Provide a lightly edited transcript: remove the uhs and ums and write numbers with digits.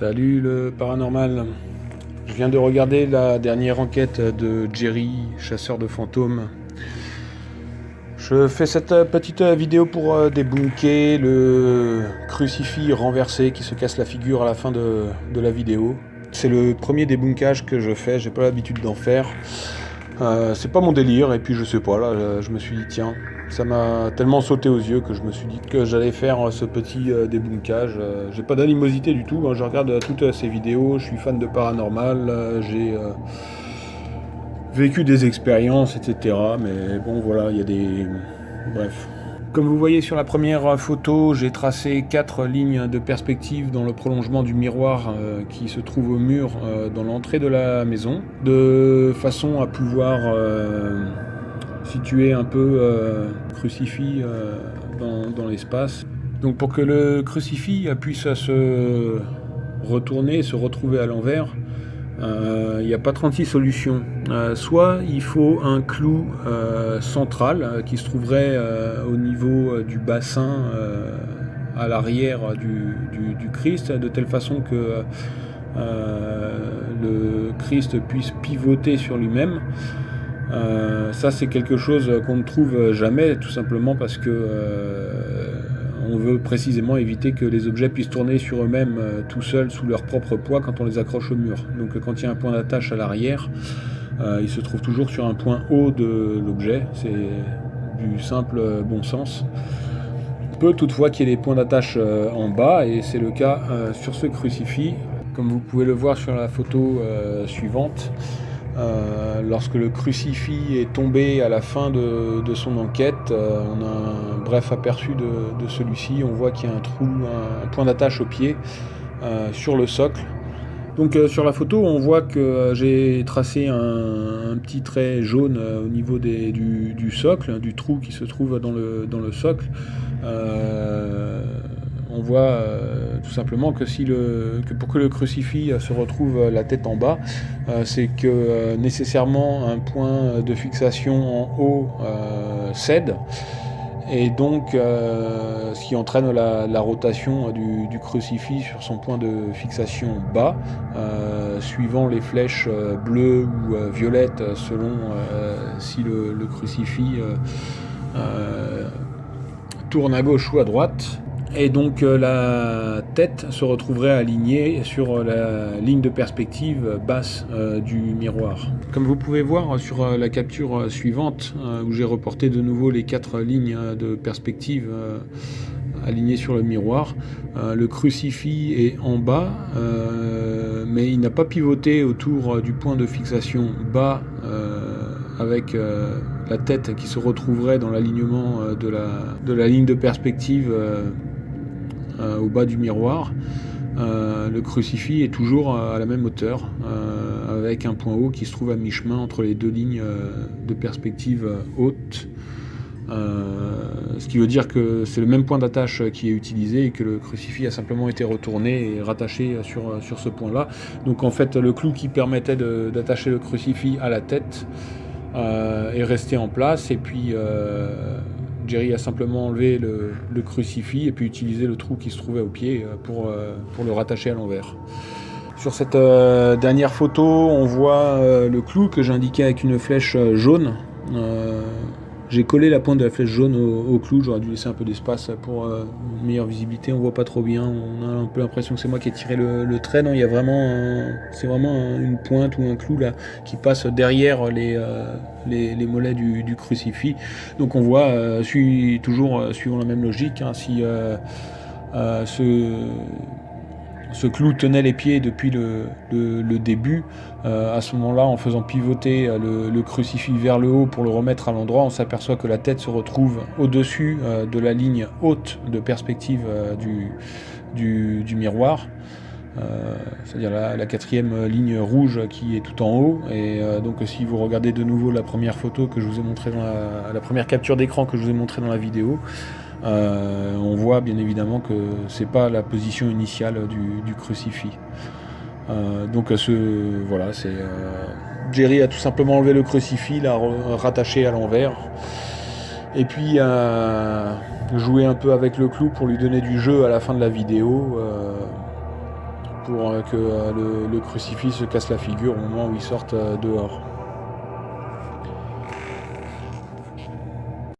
Salut le paranormal. Je viens de regarder la dernière enquête de Jerry, chasseur de fantômes. Je fais cette petite vidéo pour débunker le crucifix renversé qui se casse la figure à la fin de la vidéo. C'est le premier débunkage que je fais, j'ai pas l'habitude d'en faire. C'est pas mon délire, et puis je sais pas, là je me suis dit tiens, ça m'a tellement sauté aux yeux que je me suis dit que j'allais faire ce petit débunkage. J'ai pas d'animosité du tout, hein, je regarde toutes ces vidéos, je suis fan de paranormal, j'ai vécu des expériences, etc. Mais bon voilà, il y a des... Bref. Comme vous voyez sur la première photo, j'ai tracé 4 lignes de perspective dans le prolongement du miroir qui se trouve au mur dans l'entrée de la maison, de façon à pouvoir situer un peu le crucifix dans l'espace. Donc pour que le crucifix puisse se retourner, se retrouver à l'envers, il n'y a pas 36 solutions. Soit il faut un clou central qui se trouverait au niveau du bassin à l'arrière du Christ, de telle façon que le Christ puisse pivoter sur lui-même. Ça c'est quelque chose qu'on ne trouve jamais, tout simplement parce que on veut précisément éviter que les objets puissent tourner sur eux-mêmes tout seuls sous leur propre poids quand on les accroche au mur. Donc quand il y a un point d'attache à l'arrière, il se trouve toujours sur un point haut de l'objet, c'est du simple bon sens. Il peut toutefois qu'il y ait des points d'attache en bas, et c'est le cas sur ce crucifix, comme vous pouvez le voir sur la photo suivante. Lorsque le crucifix est tombé à la fin de son enquête, on a un bref aperçu de celui-ci. On voit qu'il y a un trou, un point d'attache au pied sur le socle. Donc sur la photo, on voit que j'ai tracé un petit trait jaune au niveau du socle, du trou qui se trouve dans le socle. On voit tout simplement que, que pour que le crucifix se retrouve la tête en bas, c'est que nécessairement un point de fixation en haut cède, et donc ce qui entraîne la rotation du crucifix sur son point de fixation bas, suivant les flèches bleues ou violettes selon si le crucifix tourne à gauche ou à droite. Et donc la tête se retrouverait alignée sur la ligne de perspective basse du miroir. Comme vous pouvez voir sur la capture suivante, où j'ai reporté de nouveau les 4 lignes de perspective alignées sur le miroir, le crucifix est en bas, mais il n'a pas pivoté autour du point de fixation bas, avec la tête qui se retrouverait dans l'alignement de la ligne de perspective au bas du miroir. Le crucifix est toujours à la même hauteur, avec un point haut qui se trouve à mi-chemin entre les 2 lignes de perspective haute, ce qui veut dire que c'est le même point d'attache qui est utilisé et que le crucifix a simplement été retourné et rattaché sur ce point là. Donc en fait le clou qui permettait d'attacher le crucifix à la tête est resté en place, et puis Jerry a simplement enlevé le crucifix et puis utilisé le trou qui se trouvait au pied pour le rattacher à l'envers. Sur cette dernière photo, on voit le clou que j'indiquais avec une flèche jaune. J'ai collé la pointe de la flèche jaune au clou, j'aurais dû laisser un peu d'espace pour une meilleure visibilité, on voit pas trop bien, on a un peu l'impression que c'est moi qui ai tiré le trait. Non, il y a vraiment c'est vraiment une pointe ou un clou là qui passe derrière les mollets du crucifix. Donc on voit, toujours suivant la même logique, hein, si ce clou tenait les pieds depuis le début, à ce moment-là, en faisant pivoter le crucifix vers le haut pour le remettre à l'endroit, on s'aperçoit que la tête se retrouve au-dessus de la ligne haute de perspective du miroir, c'est-à-dire la 4e ligne rouge qui est tout en haut. Et donc si vous regardez de nouveau la première photo que je vous ai montrée la première capture d'écran que je vous ai montrée dans la vidéo, on voit bien évidemment que c'est pas la position initiale du crucifix. Donc voilà, Jerry a tout simplement enlevé le crucifix, l'a rattaché à l'envers, et puis joué un peu avec le clou pour lui donner du jeu à la fin de la vidéo, pour que le crucifix se casse la figure au moment où ils sortent dehors.